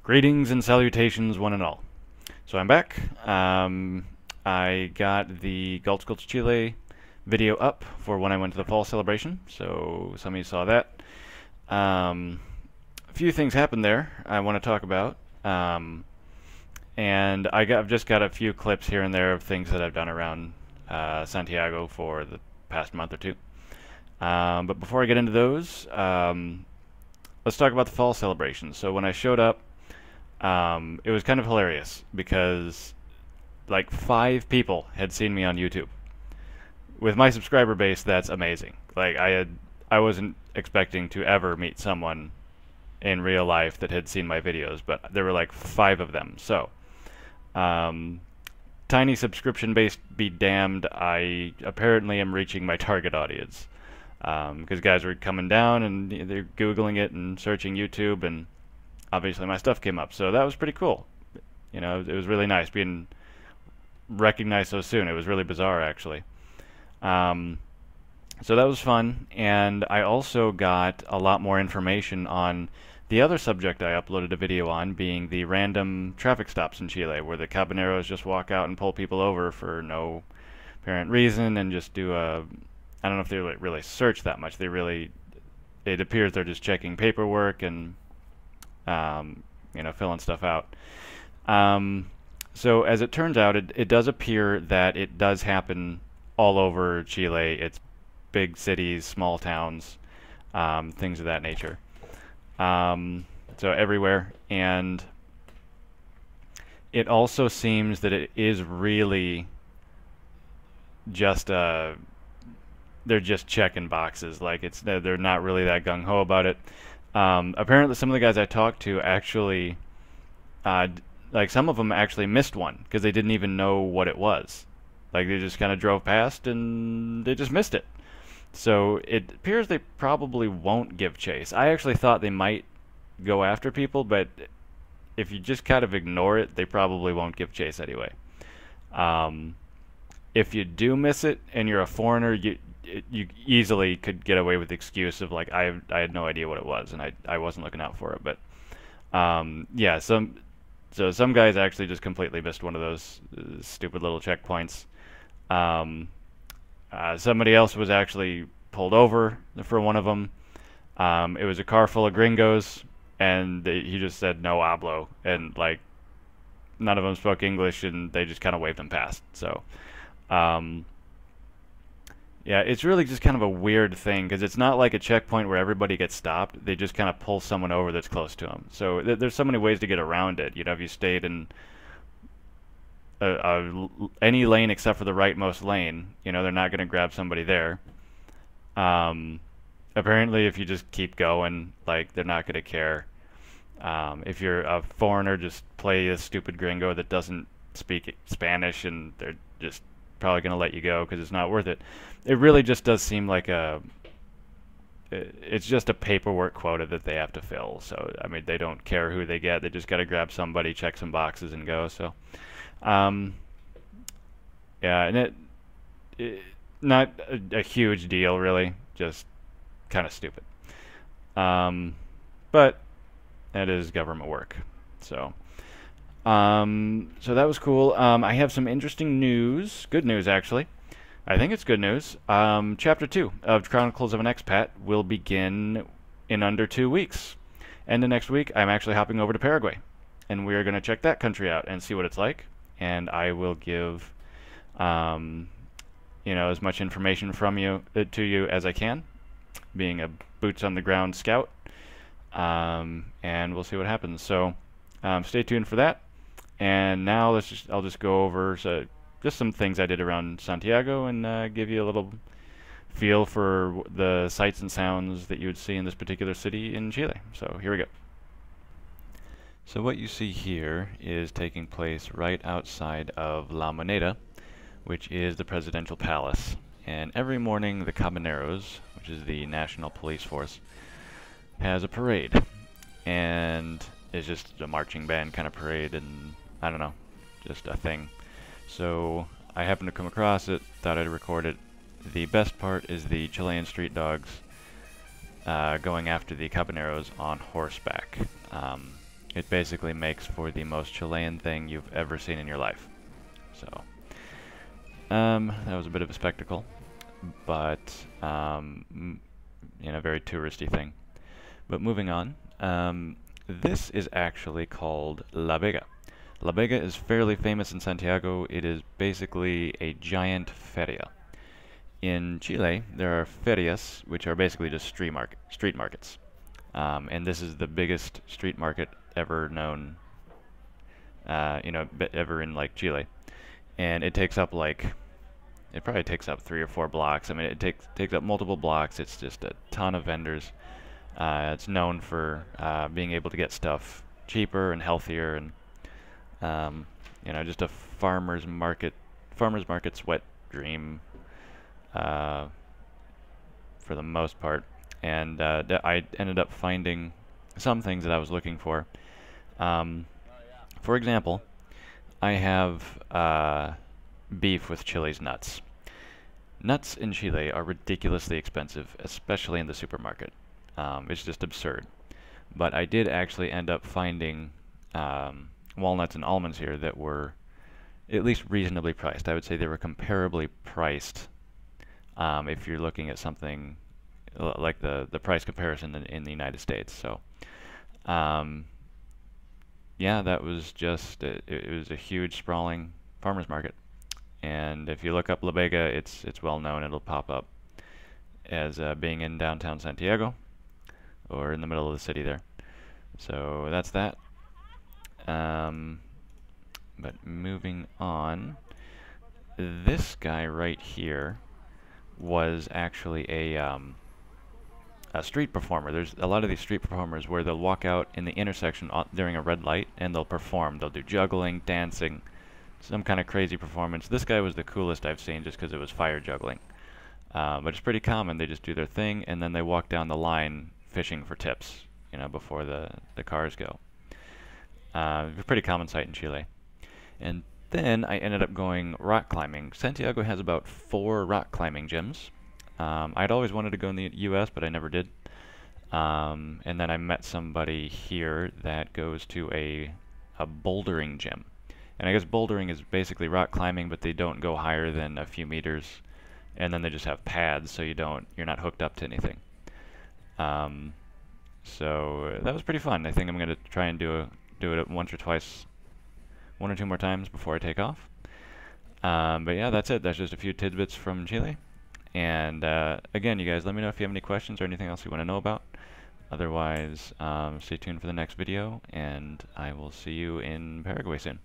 Greetings and salutations, one and all. So I'm back. I got the Gulch Gulch Chile video up for when I went to the fall celebration, so some of you saw that. A few things happened there I want to talk about, and I've just got a few clips here and there of things that I've done around Santiago for the past month or two. But before I get into those, let's talk about the fall celebration. So when I showed up, it was kind of hilarious because like 5 people had seen me on YouTube. With my subscriber base, that's amazing. Like I wasn't expecting to ever meet someone in real life that had seen my videos, but there were like 5 of them. So, tiny subscription base be damned, I apparently am reaching my target audience. Because guys were coming down and they're Googling it and searching YouTube, and obviously my stuff came up. So that was pretty cool. You know, it was really nice being recognized so soon. It was really bizarre, actually. So that was fun, and I also got a lot more information on the other subject I uploaded a video on, being the random traffic stops in Chile, where the caballeros just walk out and pull people over for no apparent reason and just do a... I don't know if they really search that much. It appears they're just checking paperwork and, filling stuff out. So as it turns out, it does appear that it does happen all over Chile. It's big cities, small towns, things of that nature. So everywhere. And it also seems that it is really just they're just checking boxes. Like they're not really that gung-ho about it. Apparently some of the guys I talked to actually, like some of them actually missed one because they didn't even know what it was. Like they just kind of drove past and they just missed it. So it appears they probably won't give chase. I actually thought they might go after people, but if you just kind of ignore it, they probably won't give chase anyway. If you do miss it and you're a foreigner, you easily could get away with the excuse of like I had no idea what it was and I wasn't looking out for it. But yeah, some guys actually just completely missed one of those stupid little checkpoints. Somebody else was actually pulled over for one of them. It was a car full of gringos, and he just said no hablo, and like none of them spoke English, and they just kind of waved him past. So yeah, it's really just kind of a weird thing because it's not like a checkpoint where everybody gets stopped. They just kind of pull someone over that's close to them. So there's so many ways to get around it. You know, if you stayed in any lane except for the rightmost lane, you know, they're not going to grab somebody there. Apparently, if you just keep going, like, they're not going to care. If you're a foreigner, just play a stupid gringo that doesn't speak Spanish, and they're just probably going to let you go because it's not worth it. It really just does seem like it's just a paperwork quota that they have to fill. So, I mean, they don't care who they get. They just got to grab somebody, check some boxes, and go. So, yeah, and it not a huge deal, really. Just kind of stupid. But that is government work. So, so that was cool. I have some interesting news. Good news, actually. I think it's good news. Chapter 2 of Chronicles of an Expat will begin in under 2 weeks. And the next week, I'm actually hopping over to Paraguay. And we're going to check that country out and see what it's like. And I will give, as much information from to you as I can, being a boots-on-the-ground scout. And we'll see what happens. So stay tuned for that. And now I'll just go over just some things I did around Santiago and give you a little feel for the sights and sounds that you would see in this particular city in Chile. So here we go. So what you see here is taking place right outside of La Moneda, which is the presidential palace. And every morning the Caballeros, which is the national police force, has a parade. And it's just a marching band kind of parade, and I don't know, just a thing. So I happened to come across it, thought I'd record it. The best part is the Chilean street dogs going after the Caballeros on horseback. it basically makes for the most Chilean thing you've ever seen in your life. So, that was a bit of a spectacle, but very touristy thing. But moving on, this is actually called La Vega. La Vega is fairly famous in Santiago. It is basically a giant feria. In Chile, there are ferias, which are basically just street markets. And this is the biggest street market ever known, ever in like Chile. And it takes up it probably takes up 3 or 4 blocks. I mean, it takes up multiple blocks. It's just a ton of vendors. It's known for being able to get stuff cheaper and healthier, and just a farmer's market's wet dream for the most part. And I ended up finding some things that I was looking for. For example, I have beef with Chile's nuts. Nuts in Chile are ridiculously expensive, especially in the supermarket. It's just absurd. But I did actually end up finding walnuts and almonds here that were at least reasonably priced. I would say they were comparably priced if you're looking at something like the price comparison in the United States. So, yeah, that was just it was a huge sprawling farmers market. And if you look up La Vega, it's well known. It'll pop up as being in downtown Santiago or in the middle of the city there. So that's that. But moving on, this guy right here was actually a street performer. There's a lot of these street performers where they'll walk out in the intersection during a red light and they'll perform. They'll do juggling, dancing, some kind of crazy performance. This guy was the coolest I've seen just because it was fire juggling. But it's pretty common. They just do their thing and then they walk down the line fishing for tips, before the cars go. A pretty common sight in Chile. And then I ended up going rock climbing. Santiago has about 4 rock climbing gyms. I'd always wanted to go in the US, but I never did. And then I met somebody here that goes to a bouldering gym. And I guess bouldering is basically rock climbing, but they don't go higher than a few meters. And then they just have pads, so you're not hooked up to anything. So that was pretty fun. I think I'm gonna try and do it once or twice, 1 or 2 more times before I take off. But yeah, that's it. That's just a few tidbits from Chile. And again, you guys, let me know if you have any questions or anything else you want to know about. Otherwise, stay tuned for the next video, and I will see you in Paraguay soon.